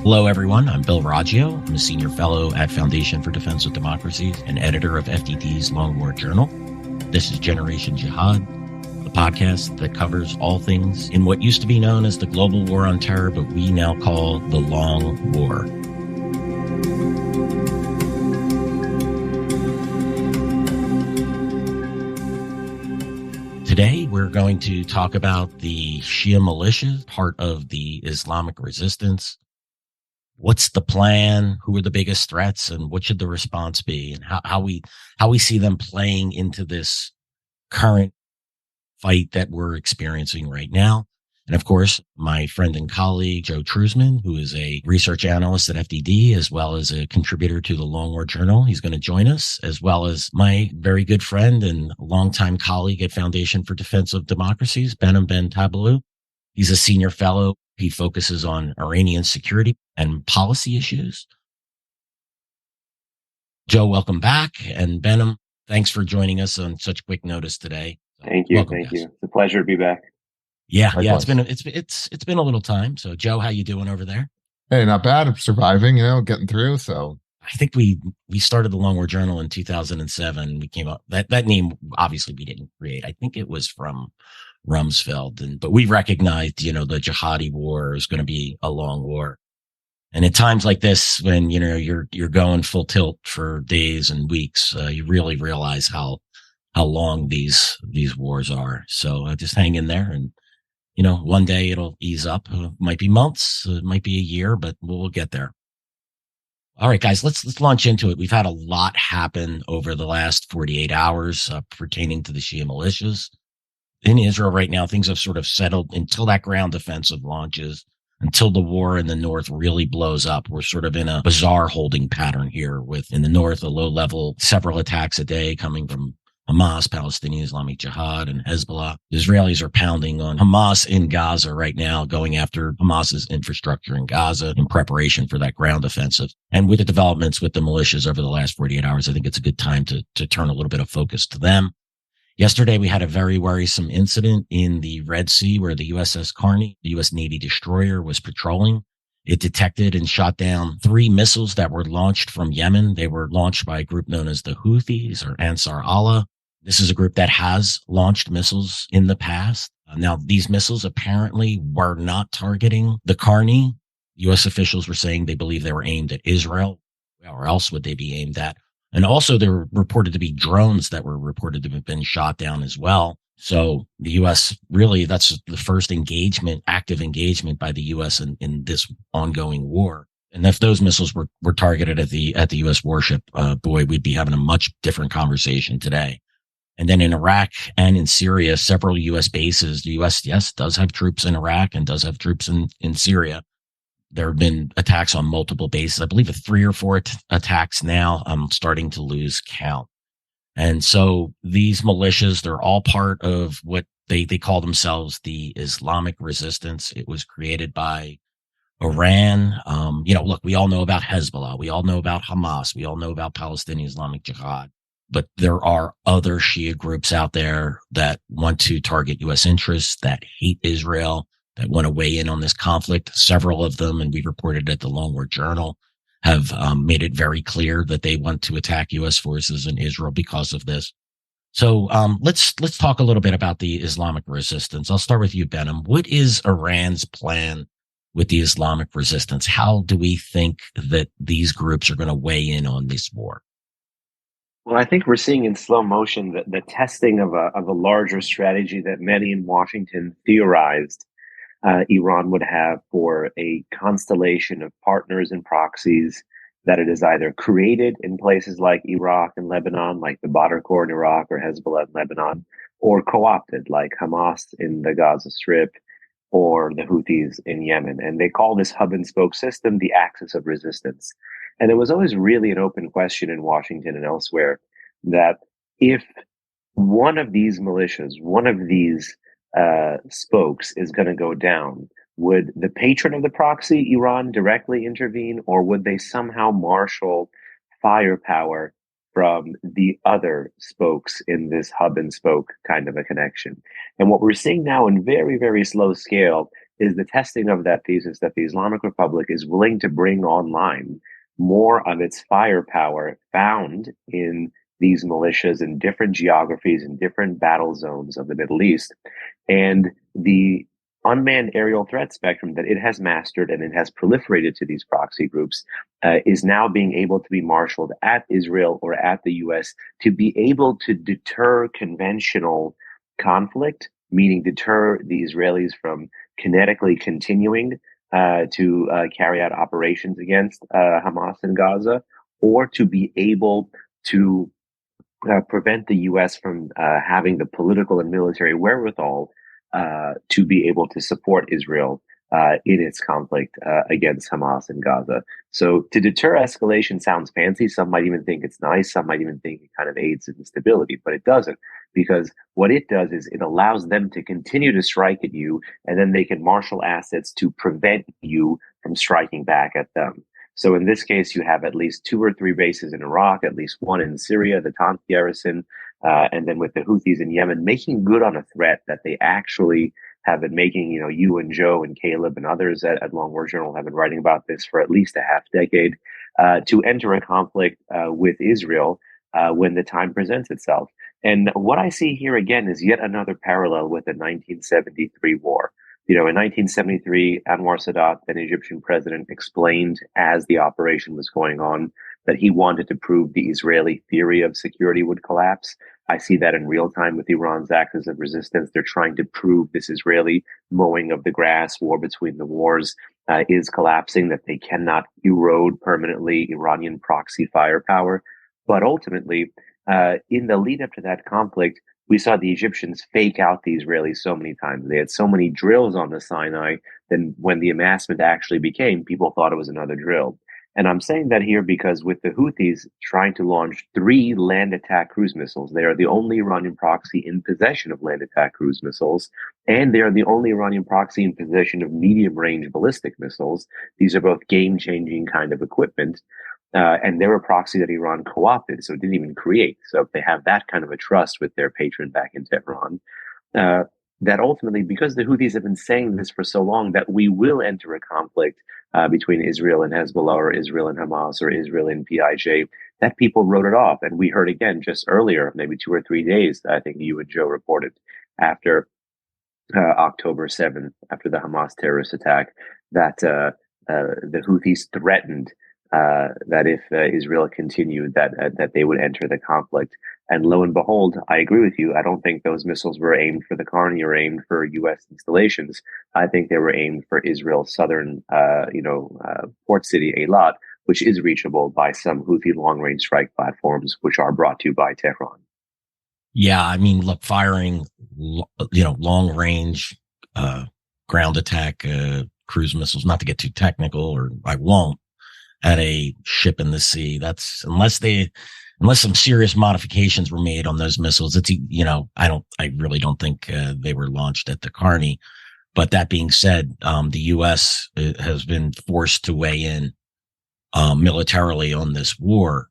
Hello, everyone. I'm Bill Raggio. I'm a senior fellow at Foundation for Defense of Democracies and editor of FDD's Long War Journal. This is Generation Jihad, the podcast that covers all things in what used to be known as the global war on terror, but we now call the Long War. Today, we're going to talk about the Shia militias, part of the Islamic resistance. What's the plan? Who are the biggest threats, and what should the response be? And how we see them playing into this current fight that we're experiencing right now. And of course, my friend and colleague, Joe Truzman, who is a research analyst at FDD, as well as a contributor to the Long War Journal. He's going to join us, as well as my very good friend and longtime colleague at Foundation for Defense of Democracies, Behnam Ben Taleblu. He's a senior fellow. He focuses on Iranian security and policy issues. Joe, welcome back. And Behnam, thanks for joining us on such quick notice today. Thank you. Welcome, Thank guys. you. It's a pleasure to be back. Yeah. Likewise. It's been a little time. So Joe, how you doing over there? Hey, not bad. I'm surviving, getting through. So I think we started the Long War Journal in 2007. We came up that name, obviously we didn't create. I think it was from Rumsfeld, but we recognized, the jihadi war is going to be a long war. And at times like this, when, you're going full tilt for days and weeks, you really realize how long these wars are. So just hang in there, and, one day it'll ease up. It might be months, it might be a year, but we'll get there. All right, guys, let's launch into it. We've had a lot happen over the last 48 hours pertaining to the Shia militias. In Israel right now, things have sort of settled until that ground offensive launches, until the war in the north really blows up. We're sort of in a bizarre holding pattern here with, in the north, a low level, several attacks a day coming from Hamas, Palestinian Islamic Jihad, and Hezbollah. The Israelis are pounding on Hamas in Gaza right now, going after Hamas's infrastructure in Gaza in preparation for that ground offensive. And with the developments with the militias over the last 48 hours, I think it's a good time to turn a little bit of focus to them. Yesterday, we had a very worrisome incident in the Red Sea where the USS Carney, the U.S. Navy destroyer, was patrolling. It detected and shot down 3 missiles that were launched from Yemen. They were launched by a group known as the Houthis, or Ansar Allah. This is a group that has launched missiles in the past. Now, these missiles apparently were not targeting the Carney. U.S. officials were saying they believe they were aimed at Israel. Where else would they be aimed at? And also there were reported to be drones that were reported to have been shot down as well. So the U.S. really, that's the first active engagement by the U.S. in this ongoing war. And if those missiles were targeted at the U.S. warship, we'd be having a much different conversation today. And then in Iraq and in Syria, several U.S. bases, the U.S., yes, does have troops in Iraq and does have troops in Syria. There have been attacks on multiple bases. I believe 3 or 4 attacks now. I'm starting to lose count. And so these militias, they're all part of what they call themselves the Islamic resistance. It was created by Iran. Look, we all know about Hezbollah. We all know about Hamas. We all know about Palestinian Islamic Jihad. But there are other Shia groups out there that want to target U.S. interests, that hate Israel, that want to weigh in on this conflict. Several of them, and we reported at the Long War Journal, have made it very clear that they want to attack U.S. forces in Israel because of this. So let's talk a little bit about the Islamic resistance. I'll start with you, Behnam. What is Iran's plan with the Islamic resistance? How do we think that these groups are going to weigh in on this war? Well, I think we're seeing in slow motion the testing of a larger strategy that many in Washington theorized Iran would have for a constellation of partners and proxies that it has either created in places like Iraq and Lebanon, like the Badr Corps in Iraq or Hezbollah in Lebanon, or co-opted like Hamas in the Gaza Strip or the Houthis in Yemen. And they call this hub and spoke system the axis of resistance. And it was always really an open question in Washington and elsewhere that if one of these militias, one of these spokes is going to go down, would the patron of the proxy, Iran, directly intervene, or would they somehow marshal firepower from the other spokes in this hub and spoke kind of a connection? And what we're seeing now in very, very slow scale is the testing of that thesis that the Islamic Republic is willing to bring online more of its firepower found in these militias in different geographies and different battle zones of the Middle East. And the unmanned aerial threat spectrum that it has mastered and it has proliferated to these proxy groups is now being able to be marshaled at Israel or at the US to be able to deter conventional conflict, meaning deter the Israelis from kinetically continuing to carry out operations against Hamas in Gaza, or to be able to prevent the U.S. from having the political and military wherewithal to be able to support Israel in its conflict against Hamas in Gaza. So to deter escalation sounds fancy. Some might even think it's nice. Some might even think it kind of aids in stability, but it doesn't, because what it does is it allows them to continue to strike at you, and then they can marshal assets to prevent you from striking back at them. So in this case, you have at least 2 or 3 bases in Iraq, at least one in Syria, the Tanf garrison, and then with the Houthis in Yemen, making good on a threat that they actually have been making. You know, you and Joe and Caleb and others at Long War Journal have been writing about this for at least a half decade, to enter a conflict with Israel when the time presents itself. And what I see here again is yet another parallel with the 1973 war. You know, in 1973, Anwar Sadat, an Egyptian president, explained as the operation was going on that he wanted to prove the Israeli theory of security would collapse. I see that in real time with Iran's axis of resistance. They're trying to prove this Israeli mowing of the grass, war between the wars, is collapsing, that they cannot erode permanently Iranian proxy firepower. But ultimately, in the lead up to that conflict, we saw the Egyptians fake out the Israelis so many times. They had so many drills on the Sinai, then when the amassment actually became, people thought it was another drill. And I'm saying that here because with the Houthis trying to launch 3 land attack cruise missiles, they are the only Iranian proxy in possession of land attack cruise missiles, and they are the only Iranian proxy in possession of medium range ballistic missiles. These are both game changing kind of equipment. And they're a proxy that Iran co-opted, so it didn't even create. So if they have that kind of a trust with their patron back in Tehran, that ultimately, because the Houthis have been saying this for so long, that we will enter a conflict between Israel and Hezbollah, or Israel and Hamas, or Israel and PIJ, that people wrote it off. And we heard again just earlier, maybe 2 or 3 days, I think you and Joe reported, after October 7th, after the Hamas terrorist attack, that the Houthis threatened that if Israel continued, that they would enter the conflict. And lo and behold, I agree with you. I don't think those missiles were aimed for the Carney or aimed for U.S. installations. I think they were aimed for Israel's southern, port city, Eilat, which is reachable by some Houthi long-range strike platforms, which are brought to you by Tehran. Yeah, I mean, look, firing, long-range ground attack cruise missiles, not to get too technical, or I won't, at a ship in the sea. That's unless some serious modifications were made on those missiles. It's, I really don't think they were launched at the Carney. But that being said, the U.S. has been forced to weigh in militarily on this war.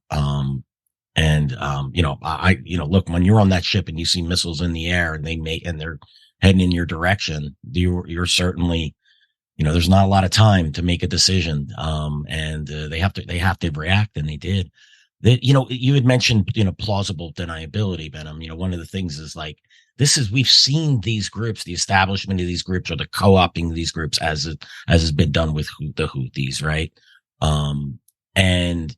Look, when you're on that ship and you see missiles in the air and they're heading in your direction, you're certainly, there's not a lot of time to make a decision. They have to react, and they did. You had mentioned, plausible deniability, Behnam. One of the things is like, we've seen these groups, the establishment of these groups, or the co-opting of these groups, as has been done with the Houthis, right? And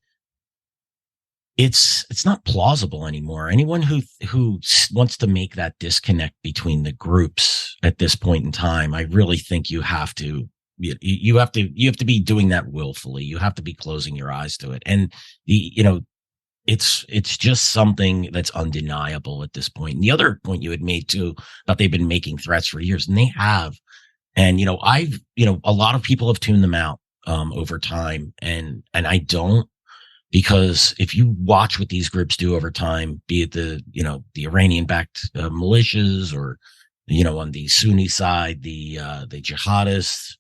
it's not plausible anymore. Anyone who wants to make that disconnect between the groups at this point in time, I really think you have to be doing that willfully. You have to be closing your eyes to it. And it's just something that's undeniable at this point. And the other point you had made too, about they've been making threats for years, and they have. And, a lot of people have tuned them out, over time. And I don't, because if you watch what these groups do over time, be it the Iranian-backed militias, or, on the Sunni side, the jihadists,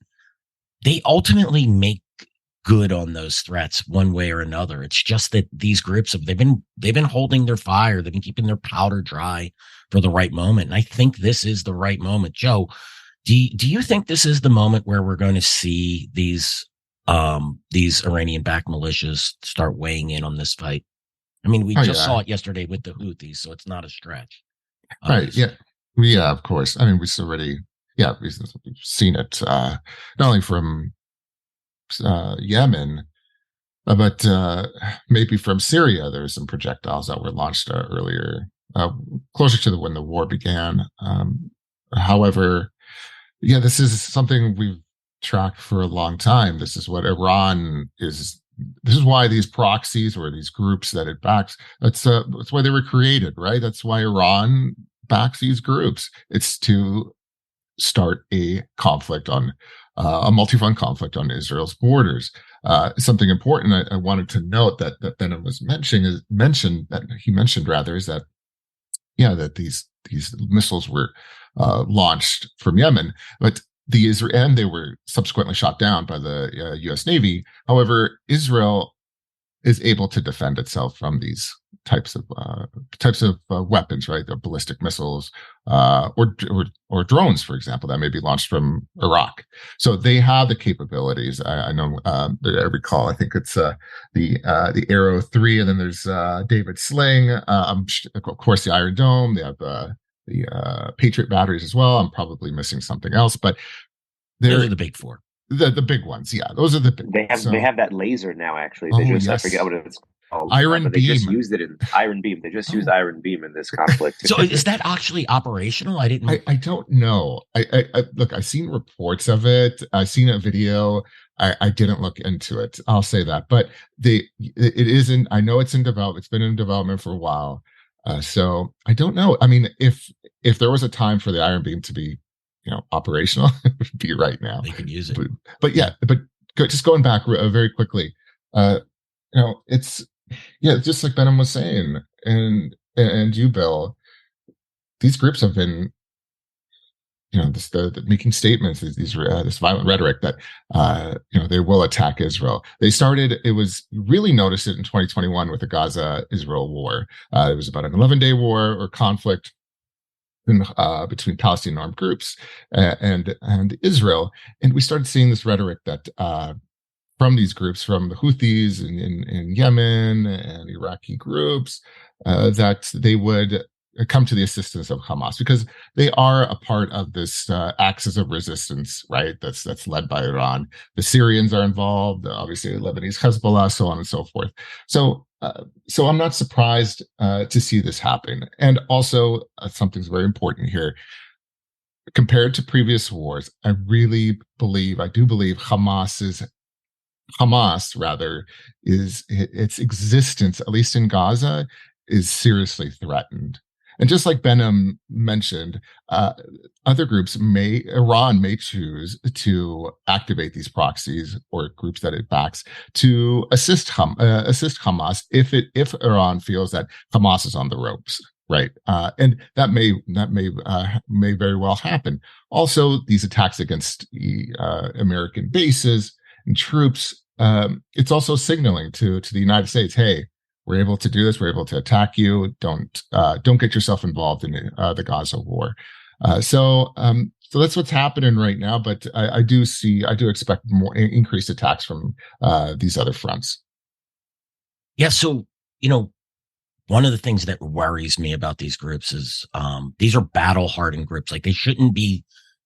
they ultimately make good on those threats one way or another. It's just that these groups they've been holding their fire. They've been keeping their powder dry for the right moment. And I think this is the right moment. Joe, Do you think this is the moment where we're going to see these Iranian-backed militias start weighing in on this fight? I mean, we Oh just saw yeah, it yesterday with the Houthis, so it's not a stretch, right. Yeah, obviously. yeah. Of course. I mean, we've already, yeah, we've seen it not only from Yemen, but maybe from Syria. There were some projectiles that were launched earlier, closer to when the war began. However, yeah, this is something we've tracked for a long time. This is what Iran is. This is why these proxies or these groups that it backs. That's why they were created, right? That's why Iran backs these groups. It's to start a conflict on a multi-front conflict on Israel's borders. Something important I wanted to note that Behnam was mentioned rather is that that these missiles were launched from Yemen, but and they were subsequently shot down by the U.S. Navy. However, Israel is able to defend itself from these types of weapons, right? The ballistic missiles, or drones, for example, that may be launched from Iraq. So they have the capabilities. I know. I recall. I think it's the Arrow 3, and then there's David Sling. Of course, the Iron Dome. They have the Patriot batteries as well. I'm probably missing something else, but Those are they're the big four. the big ones. Yeah, those are the big They ones. have they So, have that laser now. Actually, they oh just I forget yes, what it's called, Iron but they just Beam. used it in Iron Beam. They just used Oh, Iron Beam in this conflict. So is that actually operational? I didn't. I don't know. I look. I've seen reports of it. I've seen a video. I didn't look into it. I'll say that. But it isn't. I know it's in development. It's been in development for a while. So I don't know. I mean, if there was a time for the Iron Beam to be, operational, it would be right now. They could use it. But yeah. But just going back very quickly. It's just like Benham was saying, and you, Bill. These groups have been making statements, this violent rhetoric that they will attack Israel. It was really noticed it in 2021 with the Gaza Israel war. It was about an 11-day war or conflict between Palestinian armed groups and Israel, and we started seeing this rhetoric that from these groups, from the Houthis in Yemen and Iraqi groups, that they would come to the assistance of Hamas because they are a part of this axis of resistance, right? That's led by Iran. The Syrians are involved, obviously Lebanese Hezbollah, so on and so forth. So I'm not surprised to see this happen. And also, something's very important here. Compared to previous wars, I do believe Hamas rather is its existence, at least in Gaza, is seriously threatened. And just like Benham mentioned, other groups Iran may choose to activate these proxies or groups that it backs to assist Hamas if Iran feels that Hamas is on the ropes, right? And that may very well happen. Also, these attacks against American bases and troops, it's also signaling to the United States, hey, we're able to do this. We're able to attack you. Don't get yourself involved in the Gaza war. So that's what's happening right now. But I do expect more increased attacks from these other fronts. Yeah. So, one of the things that worries me about these groups is these are battle hardened groups. Like they shouldn't be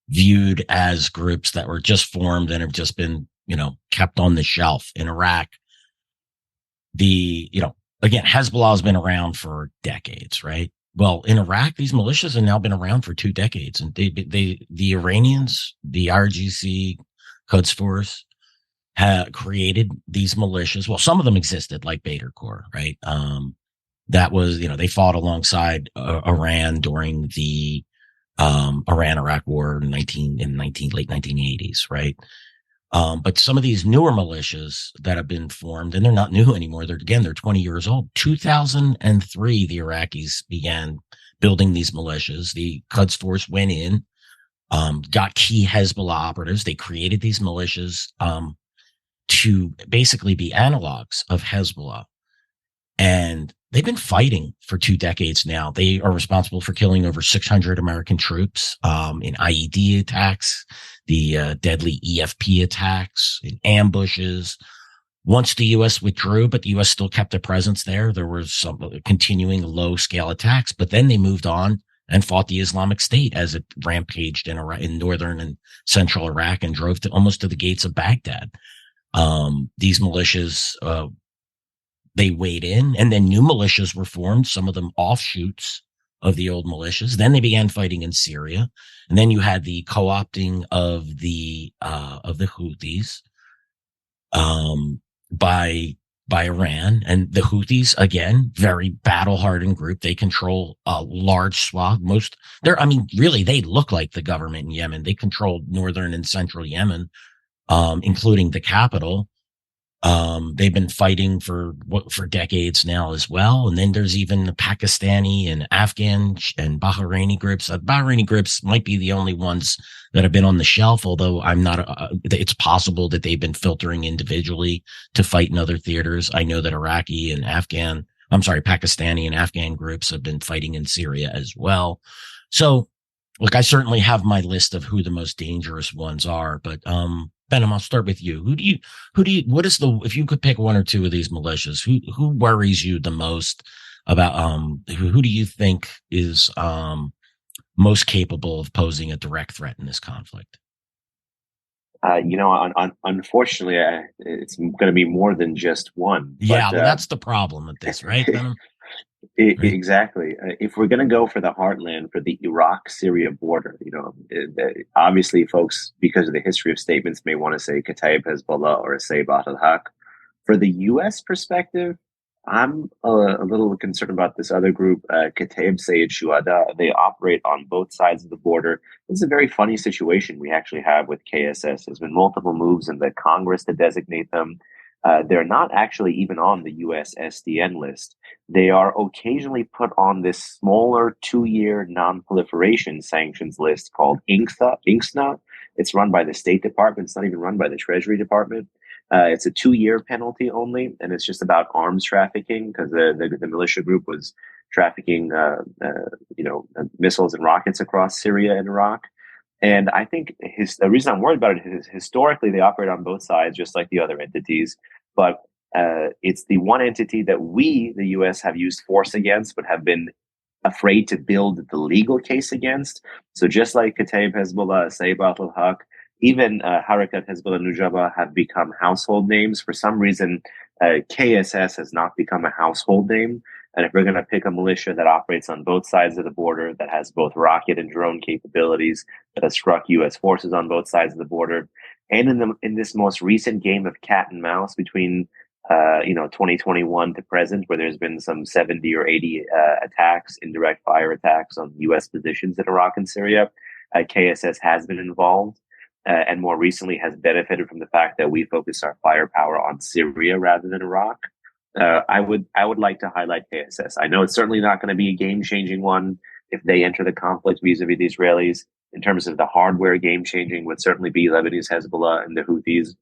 viewed as groups that were just formed and have just been, kept on the shelf. In Iraq, again, Hezbollah has been around for decades, right? Well, in Iraq, these militias have now been around for 2 decades, and the Iranians, the IRGC, Quds Force, have created these militias. Well, some of them existed, like Badr Corps, right? That was, they fought alongside Iran during the Iran-Iraq War in late 1980s, right? But some of these newer militias that have been formed, and they're not new anymore. They're 20 years old. 2003, the Iraqis began building these militias. The Quds Force went in, got key Hezbollah operatives. They created these militias to basically be analogs of Hezbollah. And they've been fighting for 2 decades now. They are responsible for killing over 600 American troops in IED attacks, the deadly EFP attacks, in ambushes. Once the U.S. withdrew, but the U.S. still kept a presence there. There were some continuing low-scale attacks, but then they moved on and fought the Islamic State as it rampaged in Iraq, in northern and central Iraq, and drove to almost to the gates of Baghdad. These militias, they weighed in, and then new militias were formed, some of them offshoots of the old militias. Then they began fighting in Syria, and then you had the co-opting of the Houthis by Iran. And the Houthis, again, very battle-hardened group. They control a large swath. Really, they look like the government in Yemen. They control northern and central Yemen, including the capital. They've been fighting for decades now as well. And then there's even the Pakistani and Afghan and Bahraini groups. Bahraini groups might be the only ones that have been on the shelf, although it's possible that they've been filtering individually to fight in other theaters. I know that Pakistani and Afghan groups have been fighting in Syria as well. So look, I certainly have my list of who the most dangerous ones are, but, Behnam, I'll start with you. If you could pick one or two of these militias, who worries you the most about, who do you think is, most capable of posing a direct threat in this conflict? Unfortunately, it's going to be more than just one. Yeah, well, that's the problem with this, right, Behnam? Right. Exactly. If we're going to go for the heartland, for the Iraq-Syria border, obviously, folks, because of the history of statements, may want to say Kataib Hezbollah or Saybat al-Haq. For the U.S. perspective, I'm a little concerned about this other group, Kataib Sayyid Shuhada. They operate on both sides of the border. It's a very funny situation we actually have with KSS. There's been multiple moves in the Congress to designate them. They're not actually even on the US SDN list. They are occasionally put on this smaller 2-year non-proliferation sanctions list called INCSNA. It's run by the State Department. It's not even run by the Treasury Department. It's a 2-year penalty only, and it's just about arms trafficking, because the militia group was trafficking, missiles and rockets across Syria and Iraq. And I think the reason I'm worried about it is historically they operate on both sides, just like the other entities. But it's the one entity that we, the U.S., have used force against, but have been afraid to build the legal case against. So just like Kataib Hezbollah, Saybat al-Haq, even Harakat Hezbollah Nujaba have become household names. For some reason, KSS has not become a household name. And if we're going to pick a militia that operates on both sides of the border, that has both rocket and drone capabilities, that has struck U.S. forces on both sides of the border, and in this most recent game of cat and mouse between 2021 to present, where there's been some 70 or 80 attacks, indirect fire attacks on U.S. positions in Iraq and Syria, KSS has been involved. And more recently has benefited from the fact that we focus our firepower on Syria rather than Iraq. I would like to highlight KSS. I know it's certainly not going to be a game-changing one if they enter the conflict vis-a-vis the Israelis. In terms of the hardware, game-changing would certainly be Lebanese Hezbollah and the Houthis.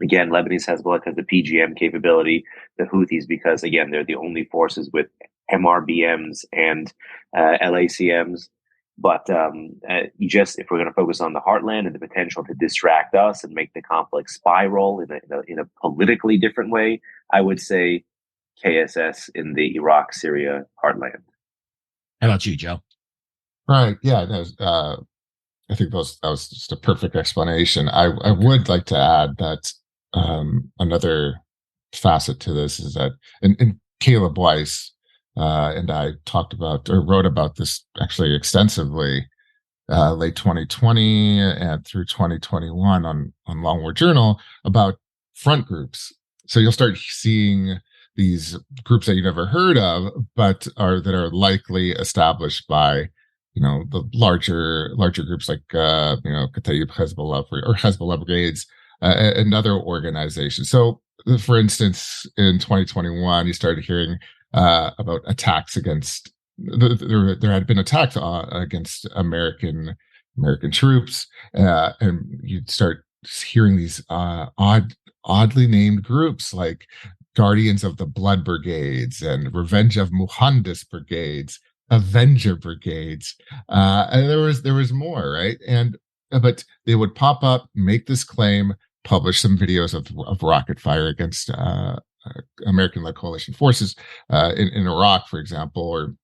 Again, Lebanese Hezbollah because the PGM capability, the Houthis because, again, they're the only forces with MRBMs and LACMs. But if we're going to focus on the heartland and the potential to distract us and make the conflict spiral in a politically different way, I would say KSS in the Iraq-Syria heartland. How about you, Joe? Right. Yeah. I think that was just a perfect explanation. I would like to add that another facet to this is that, and Caleb Weiss and I wrote about this actually extensively late 2020 and through 2021 on Long War Journal about front groups. So you'll start seeing these groups that you never heard of, but that are likely established by the larger groups like Kataib Hezbollah or Hezbollah brigades and other organizations. So, for instance, in 2021, you started hearing about attacks against there had been attacks against American troops, and you'd start hearing these oddly named groups like Guardians of the Blood Brigades and Revenge of Muhandis Brigades, Avenger Brigades, and there was more, right? And but they would pop up, make this claim, publish some videos of rocket fire against American-led coalition forces in Iraq, for example,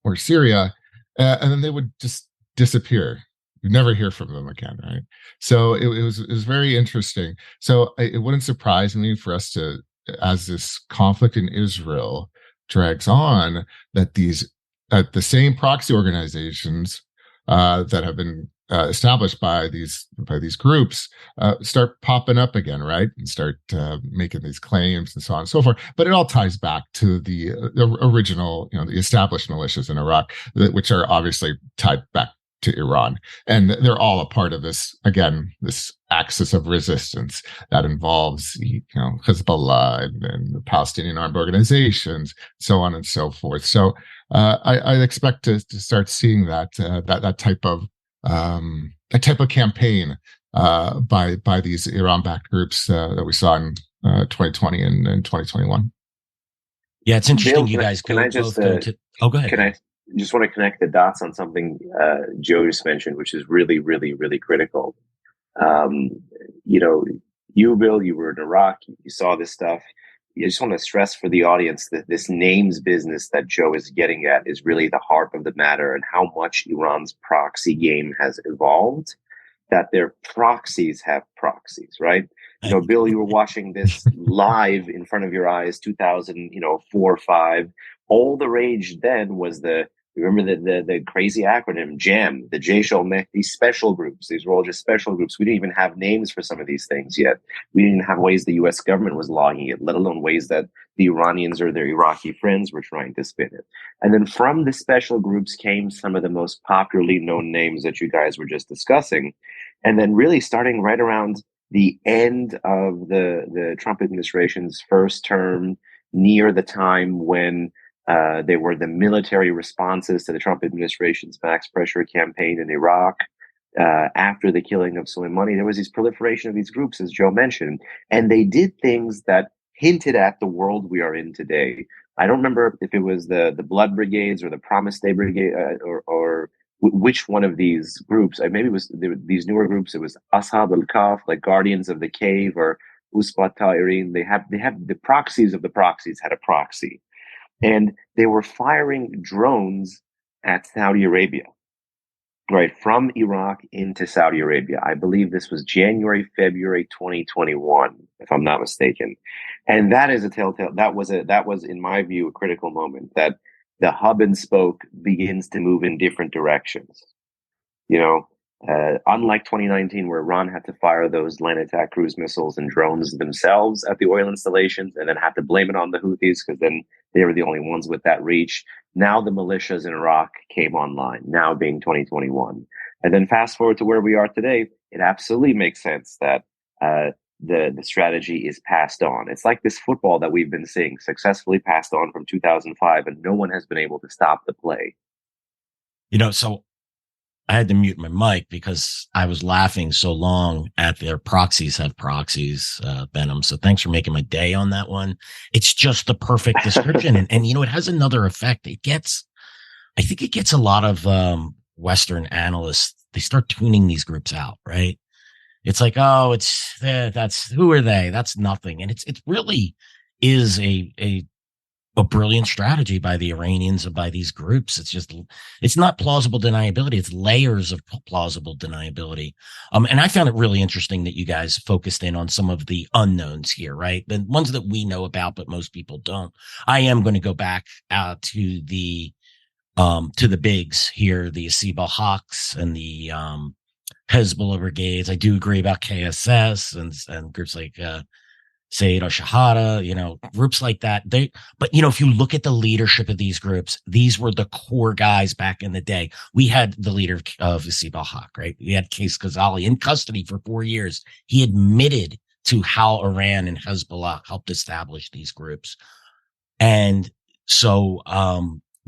or Syria, and then they would just disappear. You never hear from them again, right? So it was very interesting. So it wouldn't surprise me for us to, as this conflict in Israel drags on, that the same proxy organizations that have been established by these groups start popping up again, right, and start making these claims and so on and so forth. But it all ties back to the original, the established militias in Iraq, which are obviously tied back to Iran, and they're all a part of this axis of resistance that involves Hezbollah and the Palestinian armed organizations, so on and so forth. So I expect to start seeing that type of campaign by these Iran-backed groups that we saw in 2020 and 2021. Yeah, it's interesting. Bill, you guys can I just go ahead. Can I just want to connect the dots on something Joe just mentioned, which is really, really, really critical. You, Bill, you were in Iraq, you saw this stuff. I just want to stress for the audience that this names business that Joe is getting at is really the heart of the matter, and how much Iran's proxy game has evolved, that their proxies have proxies, right? Bill, you were watching this live in front of your eyes, 2004 or 5. All the rage then was remember the crazy acronym JAM, the Jaish al-Mahdi special groups. These were all just special groups. We didn't even have names for some of these things yet. We didn't have ways the U.S. government was logging it, let alone ways that the Iranians or their Iraqi friends were trying to spin it. And then from the special groups came some of the most popularly known names that you guys were just discussing. And then really starting right around the end of the Trump administration's first term, near the time when there were the military responses to the Trump administration's max pressure campaign in Iraq. After the killing of Soleimani, there was this proliferation of these groups, as Joe mentioned, and they did things that hinted at the world we are in today. I don't remember if it was the Blood Brigades or the Promise Day Brigade or which one of these groups. Maybe it was these newer groups. It was Ashab al-Kahf, like Guardians of the Cave, or Usbat Ta'irin. They have the proxies of the proxies had a proxy. And they were firing drones at Saudi Arabia, right, from Iraq into Saudi Arabia. I believe this was January, February 2021, if I'm not mistaken. And that is a telltale. That was, in my view, a critical moment, that the hub and spoke begins to move in different directions. Unlike 2019, where Iran had to fire those land attack cruise missiles and drones themselves at the oil installations and then had to blame it on the Houthis because then they were the only ones with that reach. Now the militias in Iraq came online, now being 2021. And then fast forward to where we are today, it absolutely makes sense that the strategy is passed on. It's like this football that we've been seeing, successfully passed on from 2005, and no one has been able to stop the play. So I had to mute my mic because I was laughing so long at their proxies have proxies, Behnam. So thanks for making my day on that one. It's just the perfect description. and it has another effect. I think it gets a lot of Western analysts. They start tuning these groups out, right? It's like, oh, that's who are they? That's nothing. And it really is a brilliant strategy by the Iranians and by these groups. It's not plausible deniability. It's layers of plausible deniability. And I found it really interesting that you guys focused in on some of the unknowns here, right? The ones that we know about, but most people don't. I am going to go back to the bigs here, the Asiba Hawks and the Hezbollah brigades. I do agree about KSS and groups like Sayyid al-Shahada, groups like that. But if you look at the leadership of these groups, these were the core guys back in the day. We had the leader of Asiba al-Haq, right? We had Qais Ghazali in custody for 4 years. He admitted to how Iran and Hezbollah helped establish these groups. And so,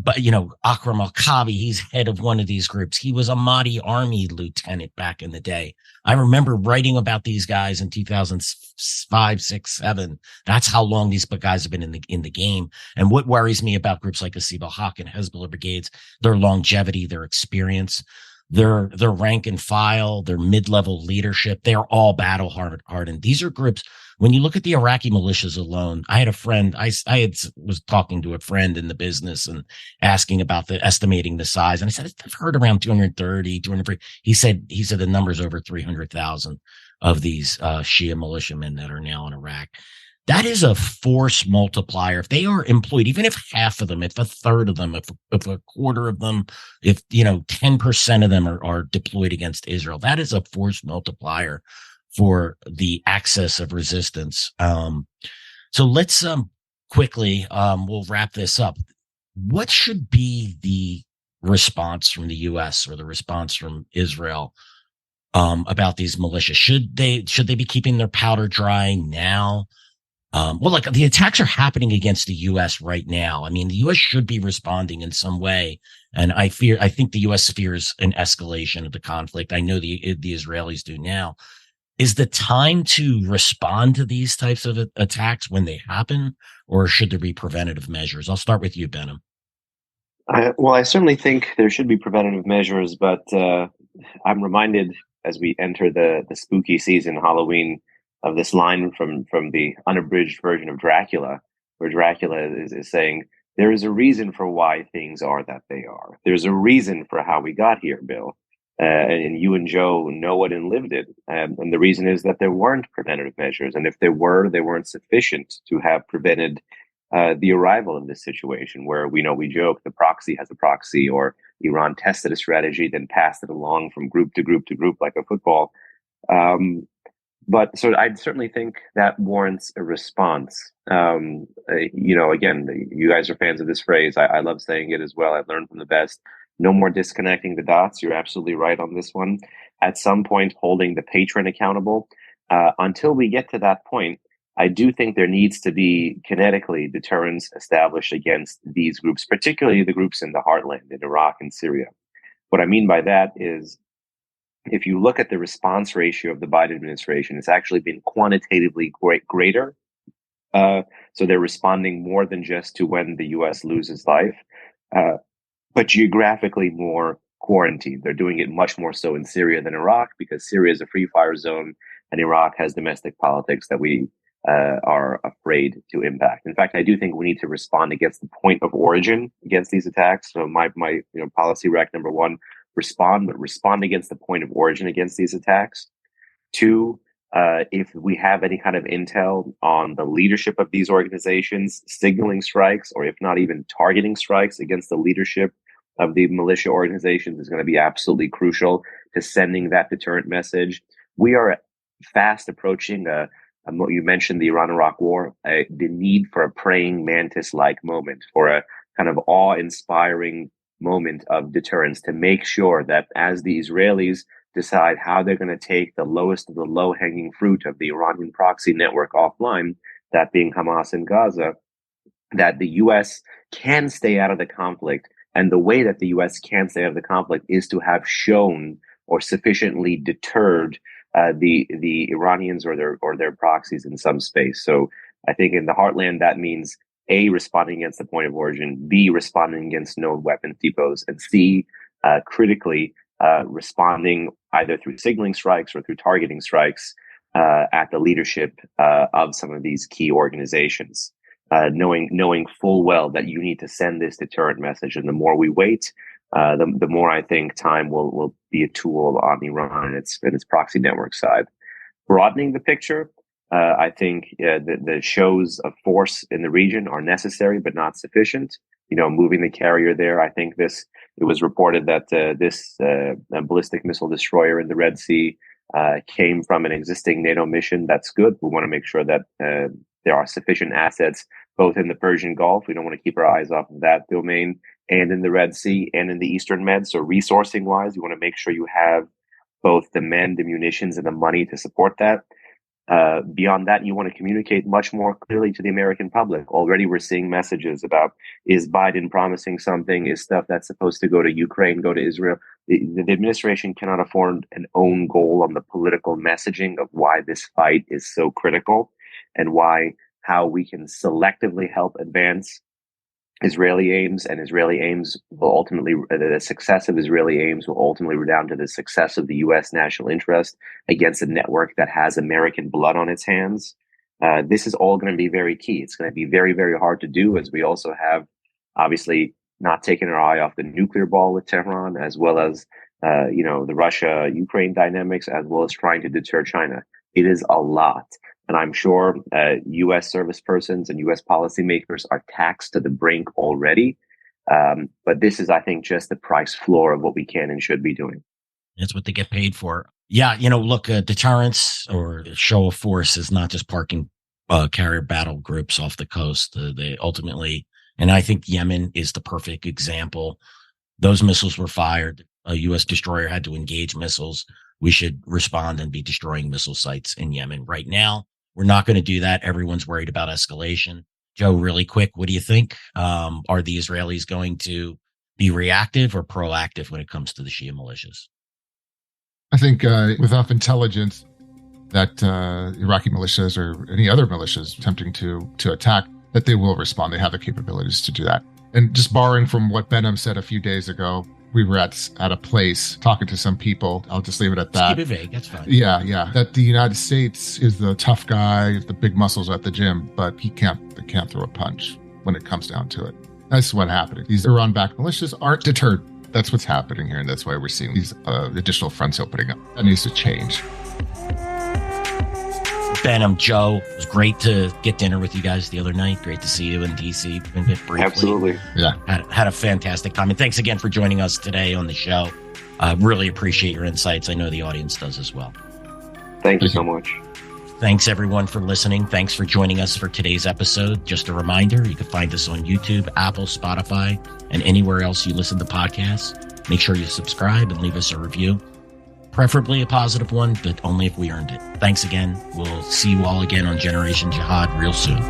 but Akram Al-Kabi, he's head of one of these groups. He was a Mahdi army lieutenant back in the day. I remember writing about these guys in 2005, 6, 7. That's how long these guys have been in the game. And what worries me about groups like the Asib al-Haq and Hezbollah brigades, their longevity, their experience, their rank and file, their mid-level leadership, they're all battle hardened. These are groups. When you look at the Iraqi militias alone, I had a friend, was talking to a friend in the business and asking about estimating the size. And I said, I've heard around 230, 240. He said the number's over 300,000 of these Shia militiamen that are now in Iraq. That is a force multiplier. If they are employed, even if half of them, if a third of them, if a quarter of them, if 10% of them are deployed against Israel, that is a force multiplier for the axis of resistance. So let's quickly, we'll wrap this up. What should be the response from the U.S. or the response from Israel about these militias? Should they be keeping their powder dry now? Like the attacks are happening against the U.S. right now. I mean, the U.S. should be responding in some way. And I think the U.S. fears an escalation of the conflict. I know the Israelis do now. Is the time to respond to these types of attacks when they happen, or should there be preventative measures? I'll start with you, Behnam. I certainly think there should be preventative measures, but I'm reminded as we enter the spooky season, Halloween, of this line from the unabridged version of Dracula, where Dracula is saying, there is a reason for why things are that they are. There's a reason for how we got here, Bill. And you and Joe know it and lived it. And the reason is that there weren't preventative measures. And if there were, they weren't sufficient to have prevented the arrival of this situation where we joke the proxy has a proxy, or Iran tested a strategy, then passed it along from group to group to group like a football. But so I certainly think that warrants a response. Again, you guys are fans of this phrase. I love saying it as well. I've learned from the best. No more disconnecting the dots. You're absolutely right on this one. At some point, holding the patron accountable. Until we get to that point, I do think there needs to be kinetically deterrence established against these groups, particularly the groups in the heartland in Iraq and Syria. What I mean by that is, if you look at the response ratio of the Biden administration, it's actually been quantitatively greater. So they're responding more than just to when the U.S. loses life, but geographically more quarantined. They're doing it much more so in Syria than Iraq, because Syria is a free fire zone and Iraq has domestic politics that we are afraid to impact. In fact, I do think we need to respond against the point of origin against these attacks. So my policy rec number one, respond against the point of origin against these attacks. Two, if we have any kind of intel on the leadership of these organizations, signaling strikes, or if not even targeting strikes against the leadership of the militia organizations, is going to be absolutely crucial to sending that deterrent message. We are fast approaching you mentioned the Iran-Iraq war, the need for a praying mantis-like moment, for a kind of awe-inspiring moment of deterrence, to make sure that as the Israelis decide how they're going to take the lowest of the low-hanging fruit of the Iranian proxy network offline, that being Hamas in Gaza, that the U.S. can stay out of the conflict. And the way that the U.S. can stay out of the conflict is to have shown or sufficiently deterred the Iranians or their proxies in some space. So I think in the heartland, that means A, responding against the point of origin, B, responding against known weapons depots, and C, critically responding either through signaling strikes or through targeting strikes at the leadership of some of these key organizations, knowing full well that you need to send this deterrent message. And the more we wait, the more I think time will be a tool on Iran and its proxy network side. Broadening the picture, I think the shows of force in the region are necessary but not sufficient. Moving the carrier there, I think it was reported that this ballistic missile destroyer in the Red Sea came from an existing NATO mission. That's good. We want to make sure that there are sufficient assets both in the Persian Gulf. We don't want to keep our eyes off of that domain, and in the Red Sea and in the Eastern Med. So resourcing wise, you want to make sure you have both the men, the munitions, and the money to support that. Beyond that, you want to communicate much more clearly to the American public. Already we're seeing messages about, is Biden promising something? Is stuff that's supposed to go to Ukraine, go to Israel? The administration cannot afford an own goal on the political messaging of why this fight is so critical and how we can selectively help advance Israeli aims, and Israeli aims will ultimately, the success of Israeli aims will ultimately redound to the success of the U.S. national interest against a network that has American blood on its hands. This is all going to be very key. It's going to be very, very hard to do, as we also have, obviously, not taken our eye off the nuclear ball with Tehran, as well as, the Russia-Ukraine dynamics, as well as trying to deter China. It is a lot. And I'm sure U.S. service persons and U.S. policymakers are taxed to the brink already. But this is, I think, just the price floor of what we can and should be doing. That's what they get paid for. Yeah, look, deterrence or show of force is not just parking carrier battle groups off the coast. They ultimately, and I think Yemen is the perfect example. Those missiles were fired. A U.S. destroyer had to engage missiles. We should respond and be destroying missile sites in Yemen right now. We're not going to do that. Everyone's worried about escalation. Joe, really quick, what do you think? Are the Israelis going to be reactive or proactive when it comes to the Shia militias? I think with enough intelligence that Iraqi militias or any other militias attempting to attack, that they will respond. They have the capabilities to do that. And just borrowing from what Behnam said a few days ago, we were at a place talking to some people. I'll just leave it at that. Just keep it vague. That's fine. Yeah. That the United States is the tough guy, the big muscles at the gym, but they can't throw a punch when it comes down to it. That's what's happening. These Iran-backed militias aren't deterred. That's what's happening here, and that's why we're seeing these additional fronts opening up. That needs to change. Behnam, Joe, it was great to get dinner with you guys the other night. Great to see you in D.C. briefly. Absolutely. Yeah. Had a fantastic time. And thanks again for joining us today on the show. Really appreciate your insights. I know the audience does as well. Thank you so much. Thanks, everyone, for listening. Thanks for joining us for today's episode. Just a reminder, you can find us on YouTube, Apple, Spotify, and anywhere else you listen to podcasts. Make sure you subscribe and leave us a review. Preferably a positive one, but only if we earned it. Thanks again. We'll see you all again on Generation Jihad real soon.